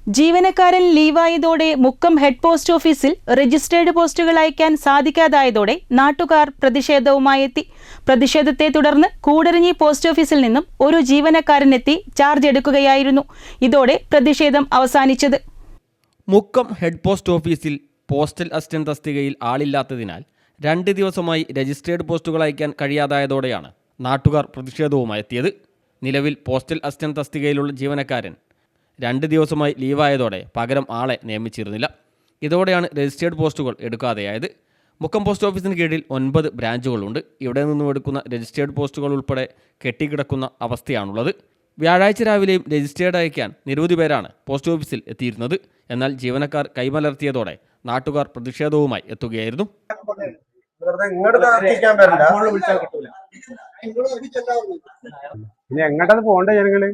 ജീവനക്കാരൻ ലീവായതോടെ Mukkam head post ഓഫീസിൽ registered പോസ്റ്റുകൾ അയക്കാൻ സാധിക്കാതായതോടെ നാട്ടുകാർ പ്രതിഷേധവുമായെത്തി. പ്രതിഷേധത്തെ തുടർന്ന് കൂടരഞ്ഞി പോസ്റ്റ് ഓഫീസിൽ നിന്നും ഒരു ജീവനക്കാരനെത്തി ചാർജ് എടുക്കുകയായിരുന്നു. ഇതോടെ പ്രതിഷേധം അവസാനിച്ചത്. മുക്കം ഹെഡ് പോസ്റ്റ് ഓഫീസിൽ പോസ്റ്റൽ അസിസ്റ്റന്റ് തസ്തികയിൽ ആളില്ലാത്തതിനാൽ 2 ദിവസമായി രജിസ്റ്റേർഡ് പോസ്റ്റുകൾ അയക്കാൻ കഴിയാതായതോടെയാണ് നാട്ടുകാർ പ്രതിഷേധവുമായി എത്തിയത്. നിലവിൽ പോസ്റ്റൽ അസിസ്റ്റന്റ് തസ്തികയിലുള്ള ജീവനക്കാരൻ 2 ദിവസമായി ലീവായതോടെ പകരം ആളെ നിയമിച്ചിരുന്നില്ല. ഇതോടെയാണ് രജിസ്റ്റേർഡ് പോസ്റ്റുകൾ എടുക്കാതെയായത്. മുക്കം പോസ്റ്റ് ഓഫീസിന് കീഴിൽ 9 ബ്രാഞ്ചുകളുണ്ട്. ഇവിടെ നിന്നും എടുക്കുന്ന രജിസ്റ്റേർഡ് പോസ്റ്റുകൾ ഉൾപ്പെടെ കെട്ടിക്കിടക്കുന്ന അവസ്ഥയാണുള്ളത്. വ്യാഴാഴ്ച രാവിലെയും രജിസ്റ്റേർഡ് അയക്കാൻ നിരവധി പേരാണ് പോസ്റ്റ് ഓഫീസിൽ എത്തിയിരുന്നത്. എന്നാൽ ജീവനക്കാർ കൈമലർത്തിയതോടെ നാട്ടുകാർ പ്രതിഷേധവുമായി എത്തുകയായിരുന്നു. ഇനി എങ്ങോട്ടത് പോകണ്ടേ ജനങ്ങള്?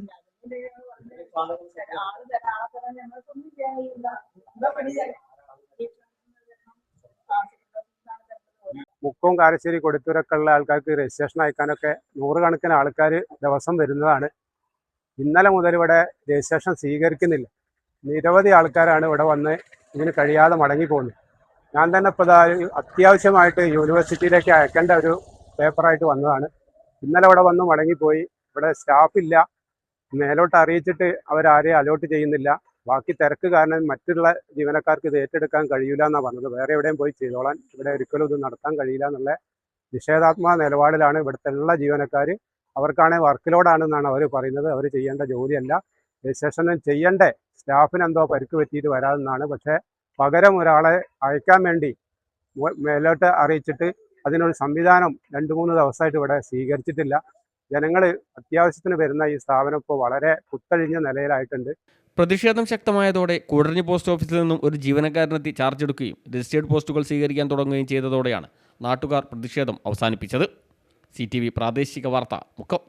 മുക്കവും കാരശ്ശേരി കൊടുത്തൂരൊക്കെ ഉള്ള ആൾക്കാർക്ക് രജിസ്ട്രേഷൻ അയക്കാനൊക്കെ 100 കണക്കിന് ആൾക്കാർ ദിവസം വരുന്നതാണ്. ഇന്നലെ മുതൽ ഇവിടെ രജിസ്ട്രേഷൻ സ്വീകരിക്കുന്നില്ല. നിരവധി ആൾക്കാരാണ് ഇവിടെ വന്ന് ഇതിന് കഴിയാതെ മടങ്ങിപ്പോകുന്നത്. ഞാൻ തന്നെ ഇപ്പോൾ അത്യാവശ്യമായിട്ട് യൂണിവേഴ്സിറ്റിയിലേക്ക് അയക്കേണ്ട ഒരു പേപ്പറായിട്ട് വന്നതാണ്. ഇന്നലെ ഇവിടെ വന്ന് മടങ്ങിപ്പോയി. ഇവിടെ സ്റ്റാഫില്ല. മേലോട്ട് അറിയിച്ചിട്ട് അവരാരെയും അലോട്ട് ചെയ്യുന്നില്ല. ബാക്കി തിരക്ക് കാരണം മറ്റുള്ള ജീവനക്കാർക്ക് ഇത് ഏറ്റെടുക്കാൻ കഴിയില്ല എന്നാണ് പറഞ്ഞത്. വേറെ എവിടെയും പോയി ചെയ്തോളാൻ, ഇവിടെ ഒരിക്കലും ഇത് നടത്താൻ കഴിയില്ല എന്നുള്ള നിഷേധാത്മക നിലപാടിലാണ് ഇവിടുത്തെ എല്ലാ ജീവനക്കാർ. അവർക്കാണെങ്കിൽ വർക്ക് ലോഡാണെന്നാണ് അവർ പറയുന്നത്. അവർ ചെയ്യേണ്ട ജോലിയല്ല. രജിസ്ട്രേഷൻ ചെയ്യണ്ടേ സ്റ്റാഫിന് എന്തോ പരിക്ക് പറ്റിയിട്ട് വരാമെന്നാണ്. പക്ഷേ പകരം ഒരാളെ അയക്കാൻ വേണ്ടി മേലോട്ട് അറിയിച്ചിട്ട് അതിനൊരു സംവിധാനം 2-3 ദിവസമായിട്ട് ഇവിടെ സ്വീകരിച്ചിട്ടില്ല. ജനങ്ങൾ അത്യാവശ്യത്തിന് വരുന്ന ഈ സ്ഥാപനം ഇപ്പോൾ വളരെ കുത്തഴിഞ്ഞ നിലയിലായിട്ടുണ്ട്. പ്രതിഷേധം ശക്തമായതോടെ കൂടരഞ്ഞി പോസ്റ്റ് ഓഫീസിൽ നിന്നും ഒരു ജീവനക്കാരനെത്തി ചാർജ് എടുക്കുകയും രജിസ്റ്റേർഡ് പോസ്റ്റുകൾ സ്വീകരിക്കാൻ തുടങ്ങുകയും ചെയ്തതോടെയാണ് നാട്ടുകാർ പ്രതിഷേധം അവസാനിപ്പിച്ചത്. CTV പ്രാദേശിക വാർത്ത മുക്കം.